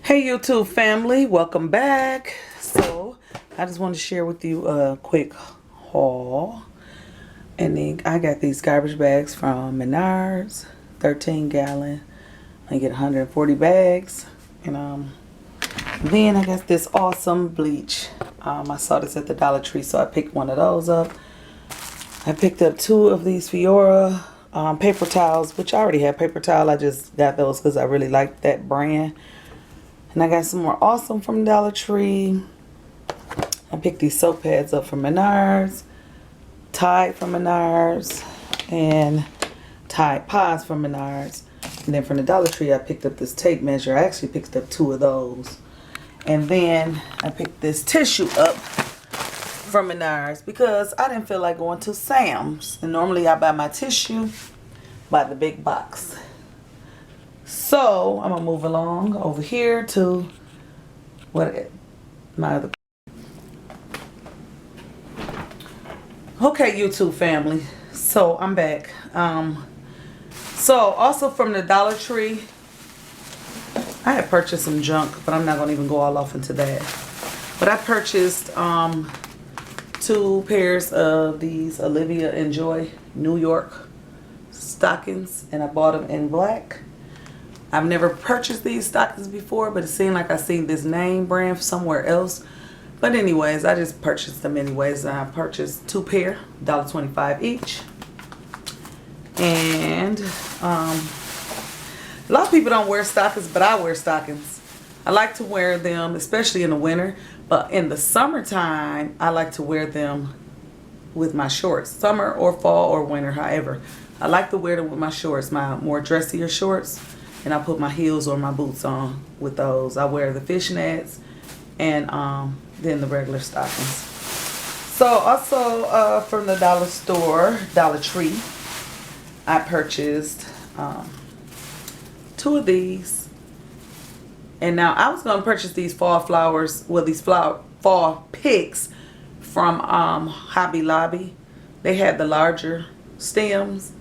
Hey YouTube family, welcome back. So I just wanted to share with you a quick haul. And then I got these garbage bags from Menards, 13 gallon. I get 140 bags. And then I got this awesome bleach. I saw this at the Dollar Tree, so I picked one of those up. I picked up 2 of these Fiora paper towels, which I already have paper towel. I just got those because I really like that brand. And I got some more awesome from Dollar Tree. I picked these soap pads up from Menards, Tide from Menards, and Tide Pods from Menards. And then from the Dollar Tree, I picked up this tape measure. I actually picked up 2 of those. And then I picked this tissue up from Menards because I didn't feel like going to Sam's. And normally I buy my tissue by the big box. So I'm gonna move along over here to my other. Okay, YouTube family. So I'm back. So also from the Dollar Tree, I had purchased some junk, but I'm not gonna even go all off into that. But I purchased 2 pairs of these Olivia and Joy New York stockings, and I bought them in black. I've never purchased these stockings before, but it seemed like I seen this name brand somewhere else. But anyways, I just purchased them anyways. I purchased 2 pair, $1.25 each. And a lot of people don't wear stockings, but I wear stockings. I like to wear them, especially in the winter. But in the summertime, I like to wear them with my shorts. Summer or fall or winter, however. I like to wear them with my shorts, my more dressier shorts. And I put my heels or my boots on with those. I wear the fishnets and then the regular stockings. So also from the dollar store, Dollar Tree, I purchased 2 of these. And now I was going to purchase these fall flowers, well, these fall picks from Hobby Lobby. They had the larger stems.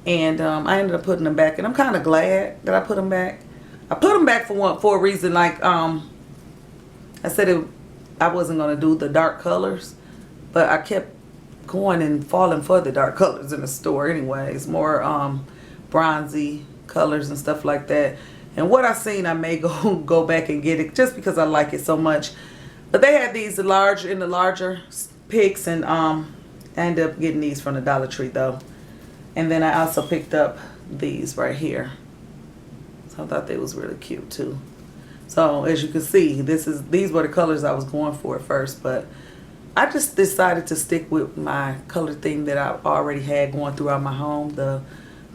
And I ended up putting them back, and I'm kind of glad that I put them back. I put them back for a reason. Like I said, I wasn't gonna do the dark colors, but I kept going and falling for the dark colors in the store. Anyways, more bronzy colors and stuff like that. And what I seen, I may go back and get it just because I like it so much. But they had these larger picks, and I ended up getting these from the Dollar Tree though. And then I also picked up these right here. So I thought they was really cute too. So as you can see, these were the colors I was going for at first, but I just decided to stick with my color theme that I already had going throughout my home, the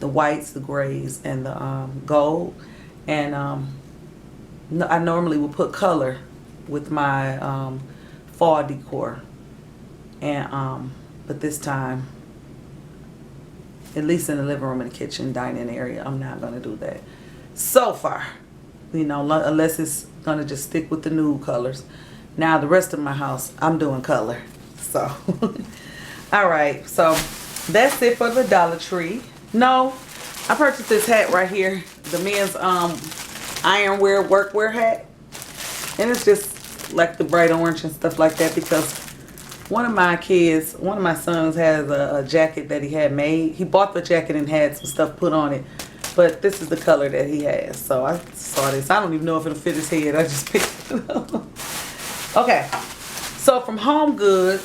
whites, the grays, and the gold. And I normally would put color with my fall decor. And but this time, at least in the living room and the kitchen, dining area, I'm not going to do that. So far, you know, unless it's going to just stick with the nude colors. Now, the rest of my house, I'm doing color. So, all right. So, that's it for the Dollar Tree. No, I purchased this hat right here. The men's ironwear workwear hat. And it's just like the bright orange and stuff like that because one of my sons has a jacket that he had made. He bought the jacket and had some stuff put on it. But this is the color that he has. So I saw this. I don't even know if it'll fit his head. I just picked it up. Okay. So from Home Goods.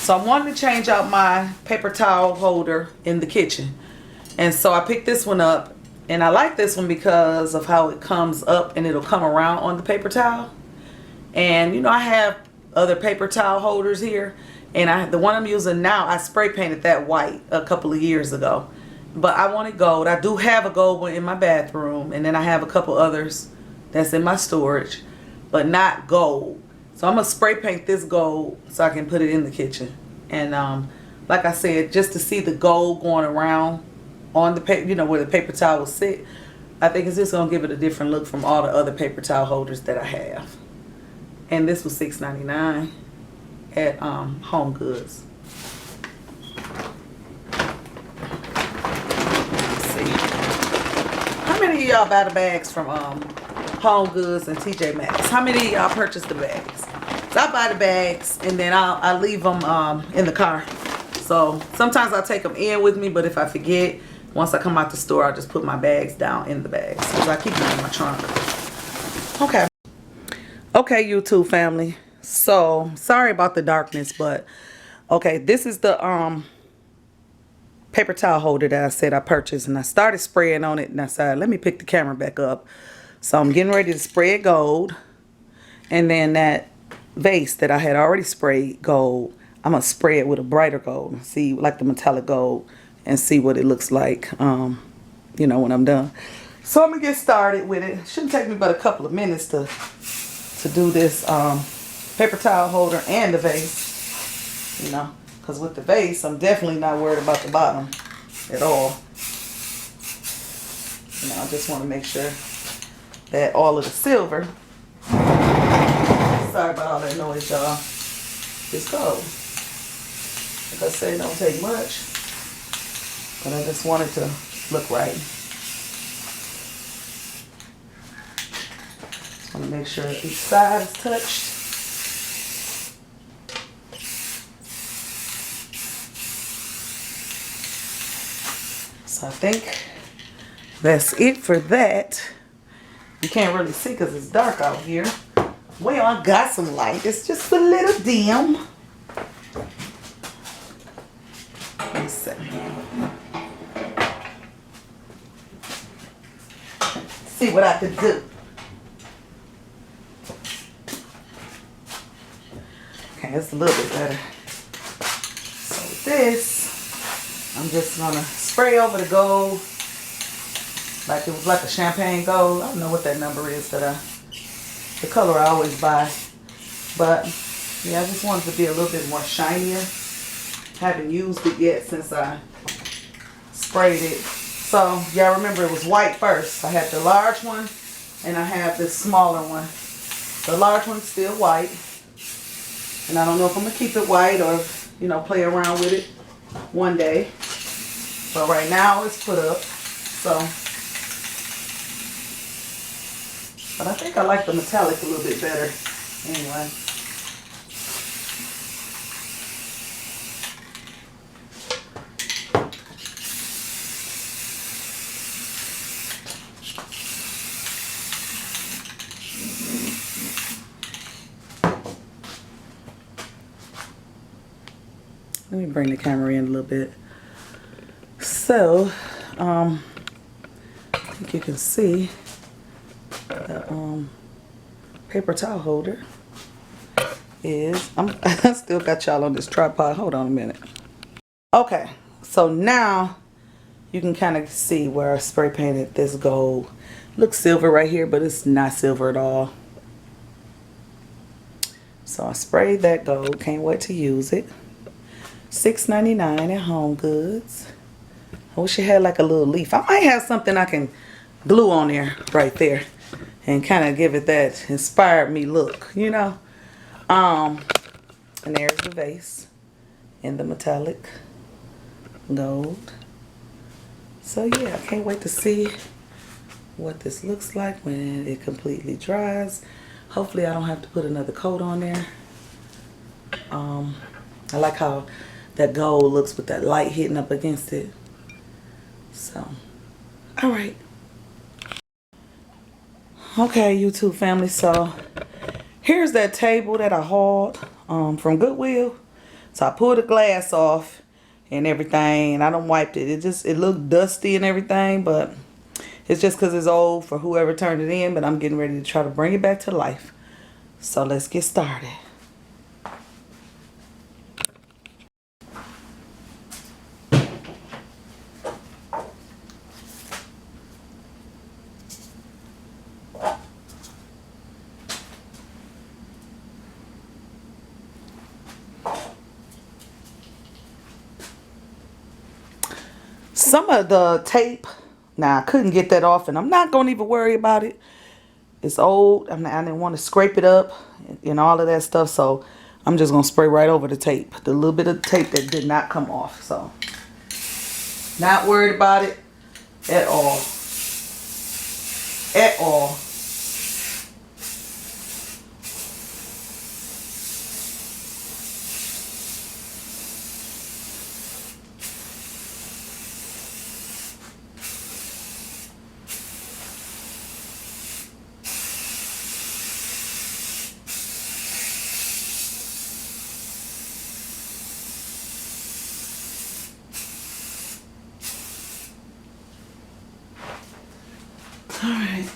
So I wanted to change out my paper towel holder in the kitchen. And so I picked this one up. And I like this one because of how it comes up and it'll come around on the paper towel. And you know, I have other paper towel holders here, and the one I'm using now, I spray painted that white a couple of years ago, but I wanted gold. I do have a gold one in my bathroom, and then I have a couple others that's in my storage, but not gold. So I'm gonna spray paint this gold so I can put it in the kitchen. And like I said, just to see the gold going around on the paper, you know, where the paper towel will sit, I think it's just gonna give it a different look from all the other paper towel holders that I have. And this was $6.99 at Home Goods. Let's see. many of y'all buy the bags from Home Goods and TJ Maxx? How many of y'all purchase the bags? So I buy the bags and then I leave them in the car. So sometimes I'll take them in with me, but if I forget, once I come out the store, I'll just put my bags down in the bags because I keep them in my trunk. Okay. Okay, YouTube family. So sorry about the darkness, but okay, this is the paper towel holder that I said I purchased, and I started spraying on it, and I said, let me pick the camera back up. So I'm getting ready to spray it gold, and then that vase that I had already sprayed gold, I'm gonna spray it with a brighter gold, see, like the metallic gold, and see what it looks like, you know, when I'm done. So I'm gonna get started with it. Shouldn't take me but a couple of minutes to do this paper towel holder and the vase, you know, because with the vase, I'm definitely not worried about the bottom at all. You know, I just want to make sure that all of the silver, sorry about all that noise, y'all, is gold. Like I say, it don't take much, but I just want it to look right. Just want to make sure each side is touched. So I think that's it for that. You can't really see because it's dark out here. Well, I got some light. It's just a little dim. Let me see. See what I could do. Okay, it's a little bit better. So with this, I'm just gonna spray over the gold like it was like a champagne gold. I don't know what that number is the color I always buy. But yeah, I just wanted to be a little bit more shinier. Haven't used it yet since I sprayed it. So y'all remember it was white first. I had the large one and I have this smaller one. The large one's still white. And I don't know if I'm gonna keep it white or, you know, play around with it one day. But right now it's put up. So, but I think I like the metallic a little bit better anyway. Let me bring the camera in a little bit. So, I think you can see the paper towel holder is, I still got y'all on this tripod. Hold on a minute. Okay, so now you can kind of see where I spray painted this gold. Looks silver right here, but it's not silver at all. So I sprayed that gold. Can't wait to use it. $6.99 at Home Goods. I wish it had like a little leaf. I might have something I can glue on there right there and kind of give it that inspired me look, you know. And there's the vase in the metallic gold. So yeah, I can't wait to see what this looks like when it completely dries. Hopefully I don't have to put another coat on there. I like how that gold looks with that light hitting up against it. So, all right. Okay, YouTube family. So, here's that table that I hauled from Goodwill. So, I pulled the glass off and everything, and I done wiped it. It looked dusty and everything, but it's just because it's old for whoever turned it in. But I'm getting ready to try to bring it back to life. So, let's get started. Some of the tape, now I couldn't get that off, and I'm not going to even worry about it. It's old. I didn't want to scrape it up and all of that stuff, so I'm just going to spray right over the tape. The little bit of tape that did not come off, so not worried about it at all. at all. Alright.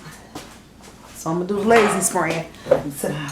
So I'm gonna do the lazy spraying. Sit down.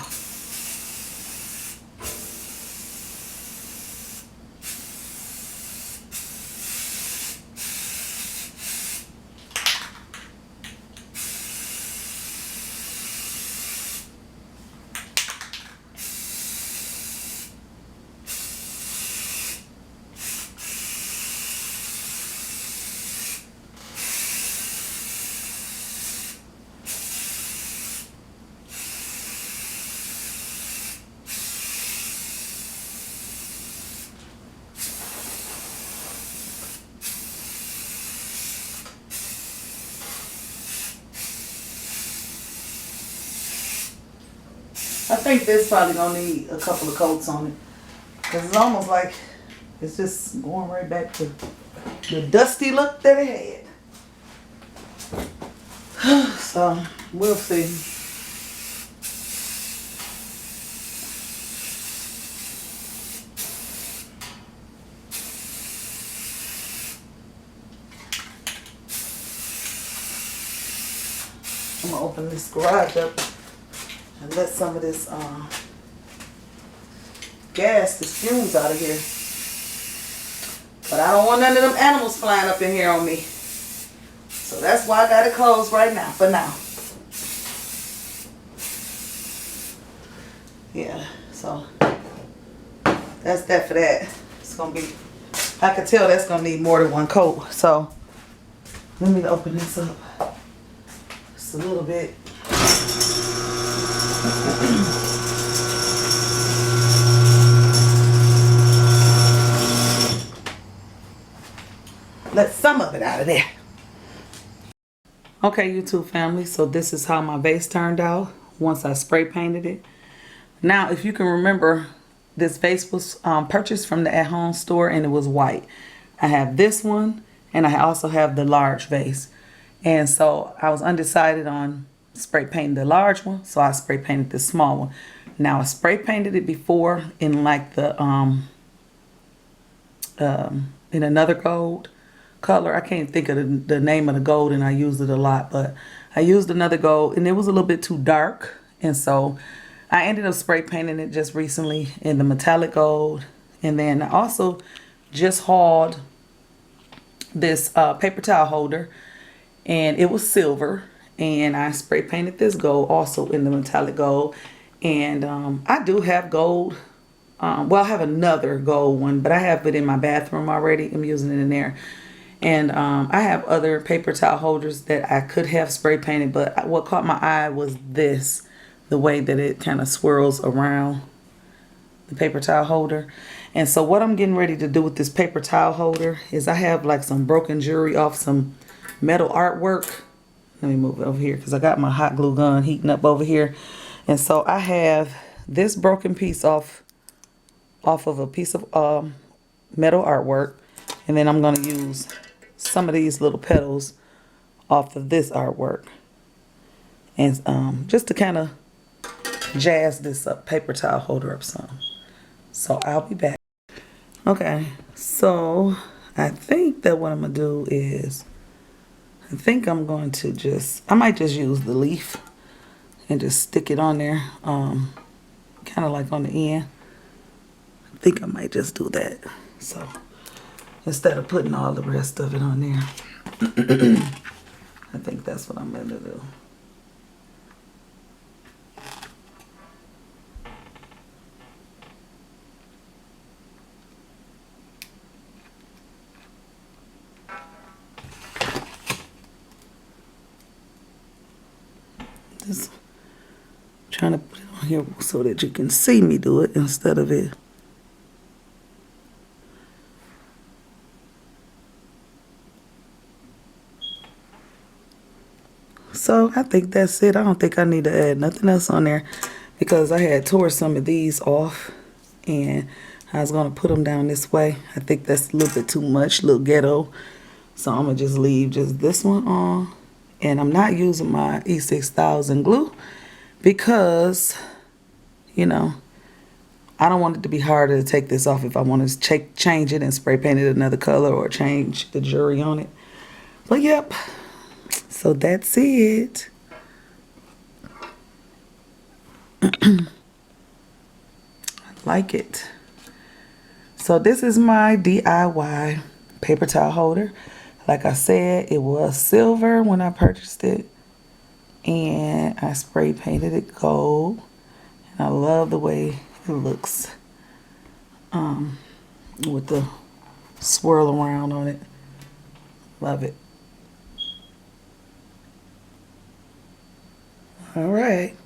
I think this probably gonna need a couple of coats on it. Cause it's almost like it's just going right back to the dusty look that it had. So we'll see. I'm gonna open this garage up and let some of this gas, this fumes out of here. But I don't want none of them animals flying up in here on me. So that's why I got it closed right now, for now. Yeah, so that's that for that. It's gonna be, I can tell that's gonna need more than one coat. So let me open this up just a little bit. Let some of it out of there. Okay, YouTube family, so this is how my vase turned out once I spray painted it. Now, if you can remember, this vase was purchased from the at-home store and it was white. I have this one and I also have the large vase. And so I was undecided on spray painting the large one, so I spray painted the small one. Now, I spray painted it before in like the in another gold color. I can't think of the name of the gold, and I used it a lot, but I used another gold and it was a little bit too dark, and so I ended up spray painting it just recently in the metallic gold. And then I also just hauled this paper towel holder, and it was silver, and I spray painted this gold also in the metallic gold. And I do have gold. Well, I have another gold one, but I have it in my bathroom already. I'm using it in there. And I have other paper towel holders that I could have spray painted, but what caught my eye was this, the way that it kind of swirls around the paper towel holder. And so what I'm getting ready to do with this paper towel holder is I have like some broken jewelry off some metal artwork. Let me move it over here because I got my hot glue gun heating up over here. And so I have this broken piece off of a piece of metal artwork. And then I'm going to use some of these little petals off of this artwork. And just to kind of jazz this up, paper towel holder up some. So I'll be back. Okay, so I think that what I'm going to do is, I think I'm going to I might just use the leaf and just stick it on there, kind of like on the end. I think I might just do that. So instead of putting all the rest of it on there, I think that's what I'm going to do. Just trying to put it on here so that you can see me do it instead of it. So I think that's it. I don't think I need to add nothing else on there because I had tore some of these off and I was going to put them down this way. I think that's a little bit too much, a little ghetto. So I'm going to just leave just this one on. And I'm not using my E6000 glue because, you know, I don't want it to be harder to take this off if I want to change it and spray paint it another color or change the jewelry on it. But yep, so that's it. I like it. So this is my DIY paper towel holder. Like I said, it was silver when I purchased it. And I spray painted it gold. And I love the way it looks. With the swirl around on it. Love it. All right.